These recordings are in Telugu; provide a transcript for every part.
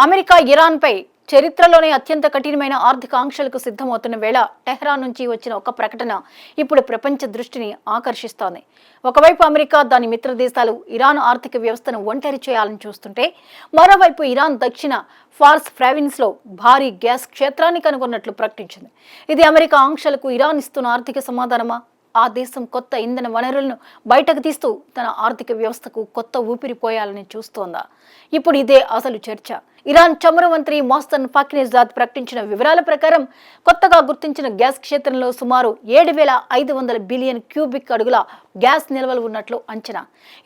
అమెరికా ఇరాన్పై చరిత్రలోనే అత్యంత కఠినమైన ఆర్థిక ఆంక్షలకు సిద్ధమవుతున్న వేళ టెహ్రాన్ నుంచి వచ్చిన ఒక ప్రకటన ఇప్పుడు ప్రపంచ దృష్టిని ఆకర్షిస్తోంది. ఒకవైపు అమెరికా దాని మిత్ర దేశాలు ఇరాన్ ఆర్థిక వ్యవస్థను ఒంటరి చేయాలని చూస్తుంటే, మరోవైపు ఇరాన్ దక్షిణ ఫార్స్ ప్రావిన్స్ లో భారీ గ్యాస్ క్షేత్రాన్ని కనుగొన్నట్లు ప్రకటించింది. ఇది అమెరికా ఆంక్షలకు ఇరాన్ ఇస్తున్న ఆర్థిక సమాధానమా? ఆ దేశం కొత్త ఇంధన వనరులను బయటకు తీస్తూ తన ఆర్థిక వ్యవస్థకు కొత్త ఊపిరి పోయాలని చూస్తోందా? ఇప్పుడు ఇదే అసలు చర్చ. ఇరాన్ చమురు మంత్రి మోహ్సెన్ ఫాఖ్రీజాద్ ప్రకటించిన వివరాల ప్రకారం కొత్తగా గుర్తించిన గ్యాస్ క్షేత్రంలో సుమారు 7,500 బిలియన్ క్యూబిక్ అడుగుల గ్యాస్ నిల్వలు ఉన్నట్లు అంచనా.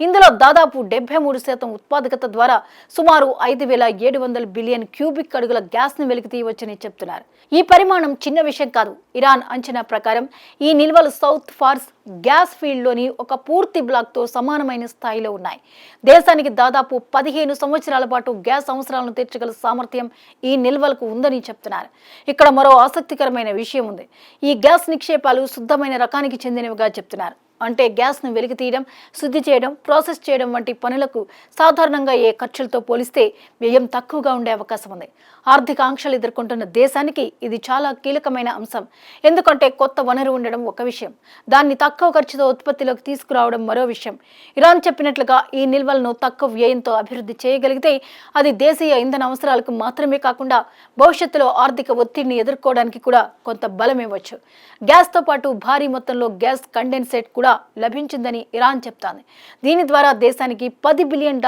ఇందులో దాదాపు 73% ఉత్పాదకత ద్వారా సుమారు 5,700 బిలియన్ క్యూబిక్ అడుగుల గ్యాస్ ను వెలికి తీయవచ్చని చెప్తున్నారు. ఈ పరిమాణం చిన్న విషయం కాదు. ఇరాన్ అంచనా ప్రకారం ఈ నిల్వలు సౌత్ ఫార్స్ గ్యాస్ ఫీల్డ్ లోని ఒక పూర్తి బ్లాక్ తో సమానమైన స్థాయిలో ఉన్నాయి. దేశానికి దాదాపు 15 సంవత్సరాల పాటు గ్యాస్ అవసరాలను తీర్చగల సామర్థ్యం ఈ నిల్వలకు ఉందని చెప్తున్నారు. ఇక్కడ మరో ఆసక్తికరమైన విషయం ఉంది. ఈ గ్యాస్ నిక్షేపాలు శుద్ధమైన రకానికి చెందినవిగా చెప్తున్నారు. అంటే గ్యాస్ ను వెలికి తీయడం, శుద్ధి చేయడం, ప్రాసెస్ చేయడం వంటి పనులకు సాధారణంగా ఏ ఖర్చులతో పోలిస్తే వ్యయం తక్కువగా ఉండే అవకాశం ఉంది. ఆర్థిక ఆంక్షలు ఎదుర్కొంటున్న దేశానికి ఇది చాలా కీలకమైన అంశం. ఎందుకంటే కొత్త వనరు ఉండడం ఒక విషయం, దాన్ని తక్కువ ఖర్చుతో ఉత్పత్తిలోకి తీసుకురావడం మరో విషయం. ఇరాన్ చెప్పినట్లుగా ఈ నిల్వలను తక్కువ వ్యయంతో అభివృద్ధి చేయగలిగితే అది దేశీయ ఇంధన అవసరాలకు మాత్రమే కాకుండా భవిష్యత్తులో ఆర్థిక ఒత్తిడిని ఎదుర్కోవడానికి కూడా కొంత బలం ఇవ్వచ్చు. గ్యాస్ తో పాటు భారీ మొత్తంలో గ్యాస్ కండెన్సేట్ కూడా లభించిందని ఇరాన్ చెప్తాంది. దీని ద్వారా దేశానికి $10 బిలియన్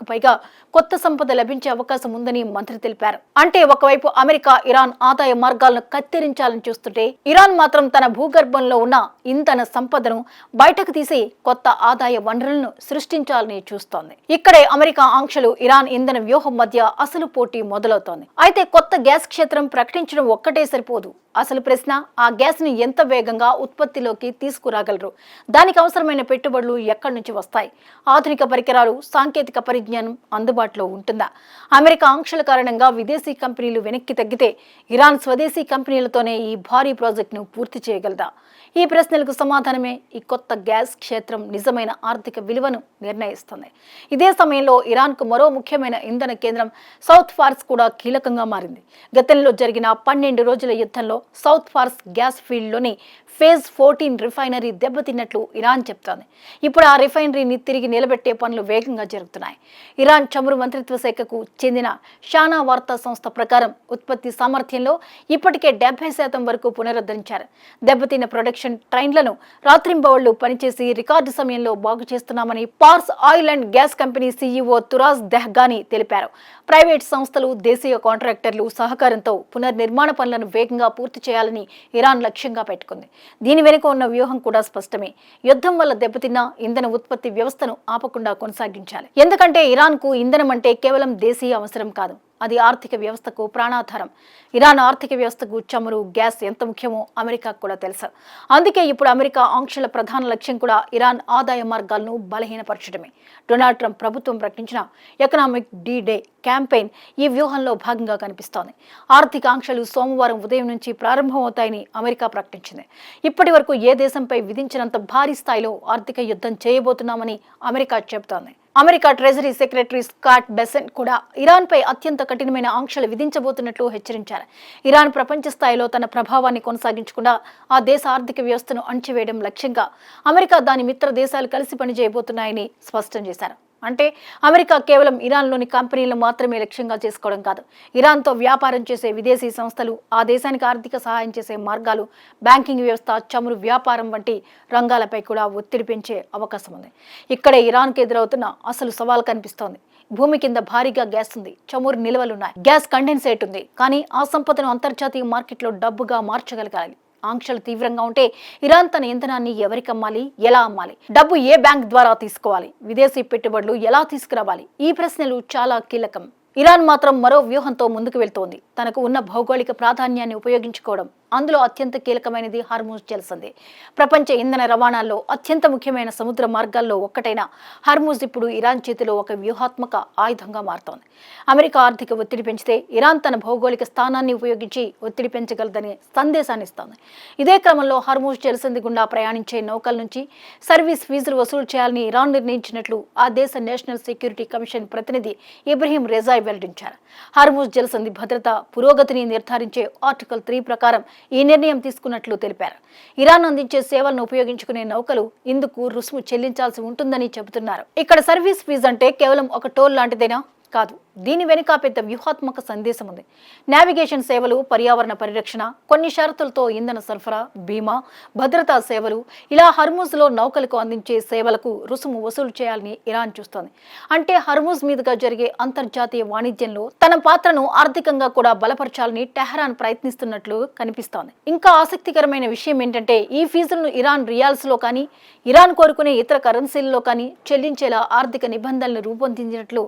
పైగా కొత్త సంపద లభించే అవకాశం ఉందని మంత్రి తెలిపారు. అంటే ఒకవైపు అమెరికా ఇరాన్ ఆదాయ మార్గాలను కత్తిరించాలని చూస్తుంటే, ఇరాన్ మాత్రం తన భూగర్భంలో ఉన్న ఇంధన సంపదను బయటకు తీసి కొత్త ఆదాయ వనరులను సృష్టించాలని చూస్తోంది. ఇక్కడే అమెరికా ఆంక్షలు, ఇరాన్ ఇంధన వ్యూహం మధ్య అసలు పోటీ మొదలవుతోంది. అయితే కొత్త గ్యాస్ క్షేత్రం ప్రకటించడం ఒక్కటే సరిపోదు. అసలు ప్రశ్న, ఆ గ్యాస్ ని ఎంత వేగంగా ఉత్పత్తిలోకి తీసుకురాగలరు? దానికి అవసరమైన పెట్టుబడులు ఎక్కడి నుంచి వస్తాయి? ఆధునిక పరికరాలు, సాంకేతిక పరిజ్ఞానం అందుబాటులో ఉంటుందా? అమెరికా ఆంక్షల కారణంగా విదేశీ కంపెనీలు వెనక్కి తగ్గితే ఇరాన్ స్వదేశీ కంపెనీలతోనే ఈ భారీ ప్రాజెక్టును పూర్తి చేయగలదా? ఈ ప్రశ్నలకు సమాధానమే ఈ కొత్త గ్యాస్ క్షేత్రం నిజమైన ఆర్థిక విలువను నిర్ణయిస్తుంది. ఇదే సమయంలో ఇరాన్కు మరో ముఖ్యమైన ఇంధన కేంద్రం సౌత్ ఫార్స్ కూడా కీలకంగా మారింది. గతంలో జరిగిన 12 రోజుల యుద్ధంలో సౌత్ ఫార్స్ గ్యాస్ ఫీల్డ్లోని ఫేజ్ 14 రిఫైనరీ దెబ్బతిన్నట్లు ఇరాన్ చెప్తోంది. ఇప్పుడు ఆ రిఫైనరీని తిరిగి నిలబెట్టే పనులు వేగంగా జరుగుతున్నాయి. ఇరాన్ చమురు మంత్రిత్వ శాఖకు చెందిన షానా వార్తా సంస్థ ప్రకారం ఉత్పత్తి సామర్థ్యంలో ఇప్పటికే 70% వరకు పునరుద్ధరించారు. దెబ్బతిన్న ప్రొడక్షన్ ట్రైన్లను రాత్రింబవళ్లు పనిచేసి రికార్డు సమయంలో బాగు చేస్తున్నామని Pars oil and gas company CEO Turaj Dehghani తెలిపారు. ప్రైవేట్ సంస్థలు, దేశీయ కాంట్రాక్టర్లు సహకారంతో పునర్నిర్మాణ పనులను వేగంగా పూర్తి చేయాలని ఇరాన్ లక్ష్యంగా పెట్టుకుంది. దీని వెనుక ఉన్న వ్యూహం కూడా స్పష్టమే. యుద్ధం వల్ల దెబ్బతిన్న ఇంధన ఉత్పత్తి వ్యవస్థను ఆపకుండా కొనసాగించాలి. ఎందుకంటే ఇరాన్ కు ఇంధనం అంటే కేవలం దేశీయ అవసరం కాదు, అది ఆర్థిక వ్యవస్థకు ప్రాణాధారం. ఇరాన్ ఆర్థిక వ్యవస్థకు చమురు, గ్యాస్ ఎంత ముఖ్యమో అమెరికాకు కూడా తెలుసు. అందుకే ఇప్పుడు అమెరికా ఆంక్షల ప్రధాన లక్ష్యం కూడా ఇరాన్ ఆదాయ మార్గాలను బలహీనపరచడమే. డొనాల్డ్ ట్రంప్ ప్రభుత్వం ప్రకటించిన ఎకనామిక్ డి-డే క్యాంపెయిన్ ఈ వ్యూహంలో భాగంగా కనిపిస్తోంది. ఆర్థిక ఆంక్షలు సోమవారం ఉదయం నుంచి ప్రారంభమవుతాయని అమెరికా ప్రకటించింది. ఇప్పటి వరకు ఏ దేశంపై విధించినంత భారీ స్థాయిలో ఆర్థిక యుద్ధం చేయబోతున్నామని అమెరికా చెబుతోంది. America treasury secretary Scott Besant కూడా ఇరాన్ పై అత్యంత కఠినమైన ఆంక్షలు విధించబోతున్నట్లు హెచ్చరించారు. ఇరాన్ ప్రపంచ స్థాయిలో తన ప్రభావాన్ని కొనసాగించకుండా ఆ దేశ ఆర్థిక వ్యవస్థను అణచివేయడం లక్ష్యంగా అమెరికా, దాని మిత్ర దేశాలు కలిసి పనిచేయబోతున్నాయని స్పష్టం చేశారు. అంటే అమెరికా కేవలం ఇరాన్లోని కంపెనీలను మాత్రమే లక్ష్యంగా చేసుకోవడం కాదు, ఇరాన్తో వ్యాపారం చేసే విదేశీ సంస్థలు, ఆ దేశానికి ఆర్థిక సహాయం చేసే మార్గాలు, బ్యాంకింగ్ వ్యవస్థ, చమురు వ్యాపారం వంటి రంగాలపై కూడా ఒత్తిడి పెంచే అవకాశం ఉంది. ఇక్కడే ఇరాన్కు ఎదురవుతున్న అసలు సవాల్ కనిపిస్తోంది. భూమి కింద భారీగా గ్యాస్ ఉంది, చమురు నిల్వలున్నాయి, గ్యాస్ కండెన్సేట్ ఉంది. కానీ ఆ సంపదను అంతర్జాతీయ మార్కెట్లో డబ్బుగా మార్చగలగాలి. ఆంక్షలు తీవ్రంగా ఉంటే ఇరాన్ తన ఇంధనాన్ని ఎవరికి అమ్మాలి, ఎలా అమ్మాలి, డబ్బు ఏ బ్యాంక్ ద్వారా తీసుకోవాలి, విదేశీ పెట్టుబడులు ఎలా తీసుకురావాలి? ఈ ప్రశ్నలు చాలా కీలకం. ఇరాన్ మాత్రం మరో వ్యూహంతో ముందుకు వెళ్తోంది. తనకు ఉన్న భౌగోళిక ప్రాధాన్యాన్ని ఉపయోగించుకోవడం, అందులో అత్యంత కీలకమైనది హార్మూజ్ జలసంధి. ప్రపంచ ఇంధన రవాణాల్లో అత్యంత ముఖ్యమైన సముద్ర మార్గాల్లో ఒక్కటైన హార్మూజ్ ఇప్పుడు ఇరాన్ చేతిలో ఒక వ్యూహాత్మక ఆయుధంగా మారుతోంది. అమెరికా ఆర్థిక ఒత్తిడి పెంచితే ఇరాన్ తన భౌగోళిక స్థానాన్ని ఉపయోగించి ఒత్తిడి పెంచగలదనే సందేశాన్ని ఇస్తోంది. ఇదే క్రమంలో హార్మూజ్ జలసంధి గుండా ప్రయాణించే నౌకల నుంచి సర్వీస్ ఫీజులు వసూలు చేయాలని ఇరాన్ నిర్ణయించినట్లు ఆ దేశ నేషనల్ సెక్యూరిటీ కమిషన్ ప్రతినిధి ఇబ్రహీం రెజాయ్ వెల్లడించారు. హార్మూజ్ జలసంధి భద్రత పురోగతిని నిర్ధారించే ఆర్టికల్ 3 ప్రకారం ఈ నిర్ణయం తీసుకున్నట్లు తెలిపారు. ఇరాన్ అందించే సేవలను ఉపయోగించుకునే నౌకలు ఇందుకు రుసుము చెల్లించాల్సి ఉంటుందని చెబుతున్నారు. ఇక్కడ సర్వీస్ ఫీజు అంటే కేవలం ఒక టోల్ లాంటిదేనా? కాదు. దీని వెనుక పెద్ద వ్యూహాత్మక సందేశం ఉంది. నావిగేషన్ సేవలు, పర్యావరణ పరిరక్షణ, కొన్ని షరతులతో ఇంధన సరఫరా, బీమా, భద్రతా సేవలు, ఇలా హర్మూజ్లో నౌకలకు అందించే సేవలకు రుసుము వసూలు చేయాలని ఇరాన్ చూస్తోంది. అంటే హర్మూజ్ మీదుగా జరిగే అంతర్జాతీయ వాణిజ్యంలో తన పాత్రను ఆర్థికంగా కూడా బలపరచాలని టెహరాన్ ప్రయత్నిస్తున్నట్లు కనిపిస్తోంది. ఇంకా ఆసక్తికరమైన విషయం ఏంటంటే ఈ ఫీజులను ఇరాన్ రియాల్స్లో కానీ, ఇరాన్ కోరుకునే ఇతర కరెన్సీల్లో కానీ చెల్లించేలా ఆర్థిక నిబంధనలు రూపొందించినట్లు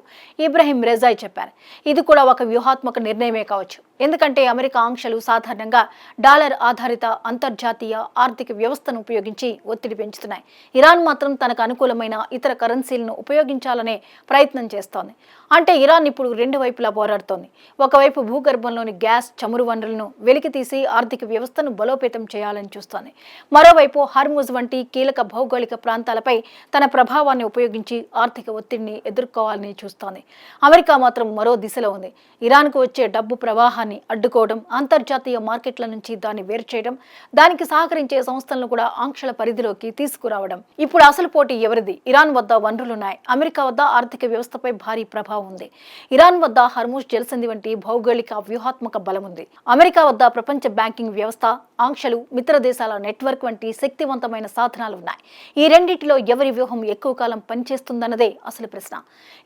ఇబ్రహీం రెజాయ్ చెప్పారు. ఇది కూడా ఒక వ్యూహాత్మక నిర్ణయమే కావచ్చు. ఎందుకంటే అమెరికా ఆంక్షలు సాధారణంగా డాలర్ ఆధారిత అంతర్జాతీయ ఆర్థిక వ్యవస్థను ఉపయోగించి ఒత్తిడి పెంచుతున్నాయి. ఇరాన్ మాత్రం తనకు అనుకూలమైన ఇతర కరెన్సీలను ఉపయోగించాలనే ప్రయత్నం చేస్తోంది. అంటే ఇరాన్ ఇప్పుడు రెండు వైపులా పోరాడుతోంది. ఒకవైపు భూగర్భంలోని గ్యాస్, చమురు వనరులను వెలికితీసి ఆర్థిక వ్యవస్థను బలోపేతం చేయాలని చూస్తోంది. మరోవైపు హార్మూజ్ వంటి కీలక భౌగోళిక ప్రాంతాలపై తన ప్రభావాన్ని ఉపయోగించి ఆర్థిక ఒత్తిడిని ఎదుర్కోవాలని చూస్తోంది. అమెరికా మాత్రం మరో దిశలో ఉంది. ఇరాన్కు వచ్చే డబ్బు ప్రవాహాన్ని అడ్డుకోవడం, అంతర్జాతీయ మార్కెట్ల నుంచి దాన్ని వేరు చేయడం, దానికి సహకరించే సంస్థలను కూడా ఆంక్షల పరిధిలోకి తీసుకురావడం. ఇప్పుడు అసలు పోటీ ఎవరిది? ఇరాన్ వద్ద వనరులున్నాయి. అమెరికా వద్ద ఆర్థిక వ్యవస్థపై భారీ ప్రభావం ఉంది. ఇరాన్ వద్ద హర్మూజ్ జలసంధి వంటి భౌగోళిక వ్యూహాత్మక బలం ఉంది. అమెరికా వద్ద ప్రపంచ బ్యాంకింగ్ వ్యవస్థ, ఆంక్షలు, మిత్ర దేశాల నెట్వర్క్ వంటి శక్తివంతమైన సాధనాలు ఉన్నాయి. ఈ రెండింటిలో ఎవరి వ్యూహం ఎక్కువ కాలం పనిచేస్తుందన్నదే అసలు ప్రశ్న.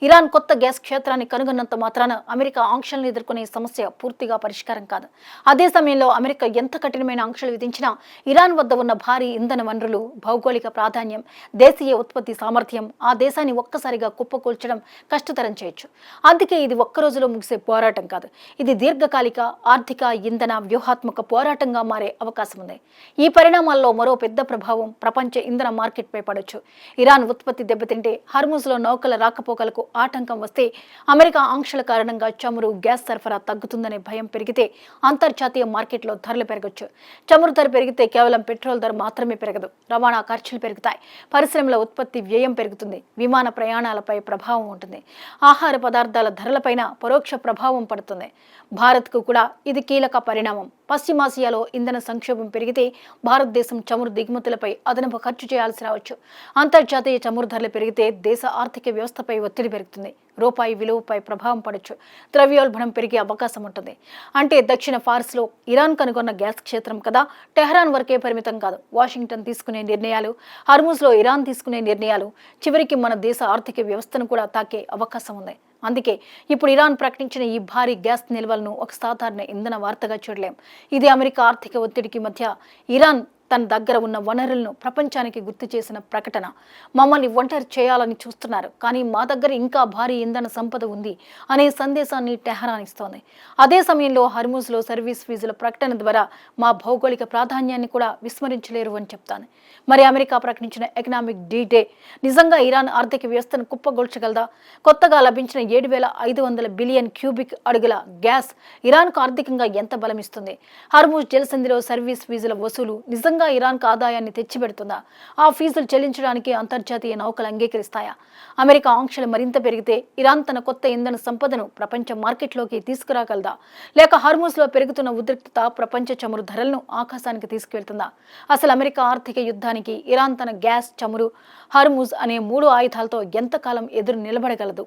ఇరాన్ కొత్త గ్యాస్ క్షేత్రాన్ని కనుగొన్నంత మాత్రాన అమెరికా ఆంక్షలను ఎదుర్కొనే సమస్య పూర్తిగా పరిష్కారం కాదు. అదే సమయంలో అమెరికా ఎంత కఠినమైన ఆంక్షలు విధించినా ఇరాన్ వద్ద ఉన్న భారీ ఇంధన వనరులు, భౌగోళిక ప్రాధాన్యం, దేశీయ ఉత్పత్తి సామర్థ్యం ఆ దేశాన్ని ఒక్కసారిగా కుప్పకూల్చడం కష్టతరం చేయొచ్చు. అందుకే ఇది ఒక్క రోజులో ముగిసే పోరాటం కాదు. ఇది దీర్ఘకాలిక ఆర్థిక, ఇంధన, వ్యూహాత్మక పోరాటంగా మారే అవకాశం ఉంది. ఈ పరిణామాల్లో మరో పెద్ద ప్రభావం ప్రపంచ ఇంధన మార్కెట్పై పడొచ్చు. ఇరాన్ ఉత్పత్తి దెబ్బతింటే, హర్మూజ్లో నౌకల రాకపోకలకు ఆటంకం వస్తే, అమెరికా ఆంక్షల కారణంగా చమురు, గ్యాస్ సరఫరా తగ్గుతుందనే భయం పెరిగితే అంతర్జాతీయ మార్కెట్లో ధరలు పెరగొచ్చు. చమురు ధర పెరిగితే కేవలం పెట్రోల్ ధర మాత్రమే పెరగదు, రవాణా ఖర్చులు పెరుగుతాయి, పరిశ్రమల ఉత్పత్తి వ్యయం పెరుగుతుంది, విమాన ప్రయాణాలపై ప్రభావం ఉంటుంది, ఆహార పదార్థాల ధరలపైన పరోక్ష ప్రభావం పడుతుంది. భారత్కు కూడా ఇది కీలక పరిణామం. పశ్చిమాసియాలో ఇంధన సంక్షోభం పెరిగితే భారతదేశం చమురు దిగుమతులపై అదనపు ఖర్చు చేయాల్సి రావచ్చు. అంతర్జాతీయ చమురు ధరలు పెరిగితే దేశ ఆర్థిక వ్యవస్థపై ఒత్తిడి పెరుగుతుంది, రూపాయి విలువపై ప్రభావం పడవచ్చు, ద్రవ్యోల్బణం పెరిగే అవకాశం ఉంటుంది. అంటే దక్షిణ ఫార్స్లో ఇరాన్ కనుగొన్న గ్యాస్ క్షేత్రం కదా టెహరాన్ వరకే పరిమితం కాదు. వాషింగ్టన్ తీసుకునే నిర్ణయాలు, హర్మూజ్లో ఇరాన్ తీసుకునే నిర్ణయాలు చివరికి మన దేశ ఆర్థిక వ్యవస్థను కూడా తాకే అవకాశం ఉంది. అందుకే ఇప్పుడు ఇరాన్ ప్రకటించిన ఈ భారీ గ్యాస్ నిల్వలను ఒక సాధారణ ఇంధన వార్తగా చూడలేం. ఇది అమెరికా ఆర్థిక ఒత్తిడికి మధ్య ఇరాన్ తన దగ్గర ఉన్న వనరులను ప్రపంచానికి గుర్తు చేసిన ప్రకటన. మమ్మల్ని ఒంటరి చేయాలని చూస్తున్నారు, కానీ మా దగ్గర ఇంకా భారీ ఇంధన సంపద ఉంది అనే సందేశాన్ని టెహరాన్ ఇస్తోంది. అదే సమయంలో హర్మూజ్లో సర్వీస్ ఫీజుల ప్రకటన ద్వారా మా భౌగోళిక ప్రాధాన్యాన్ని కూడా విస్మరించలేరు అని చెప్తాను. మరి అమెరికా ప్రకటించిన ఎకనామిక్ డే నిజంగా ఇరాన్ ఆర్థిక వ్యవస్థను కుప్పగొల్చగలదా? కొత్తగా లభించిన 7,500 బిలియన్ క్యూబిక్ అడుగుల గ్యాస్ ఇరాన్కు ఆర్థికంగా ఎంత బలమిస్తుంది? హర్మూజ్ జలసంధిలో సర్వీస్ ఫీజుల వసూలు నిజంగా ఇరాన్కు ఆదాయాన్ని తెచ్చిపెడుతుందా? ఆ ఫీజులు చెల్లించడానికి అంతర్జాతీయ నౌకలు అంగీకరిస్తాయా? అమెరికా ఆంక్షలు మరింత పెరిగితే ఇరాన్ తన కొత్త ఇంధన సంపదను ప్రపంచ మార్కెట్లోకి తీసుకురాగలదా? లేక హర్మూజ్లో పెరుగుతున్న ఉద్రిక్తత ప్రపంచ చమురు ధరలను ఆకాశానికి తీసుకువెళ్తుందా? అసలు అమెరికా ఆర్థిక యుద్ధానికి ఇరాన్ తన గ్యాస్, చమురు, హర్మూజ్ అనే 3 ఆయుధాలతో ఎంతకాలం ఎదురు నిలబడగలదు?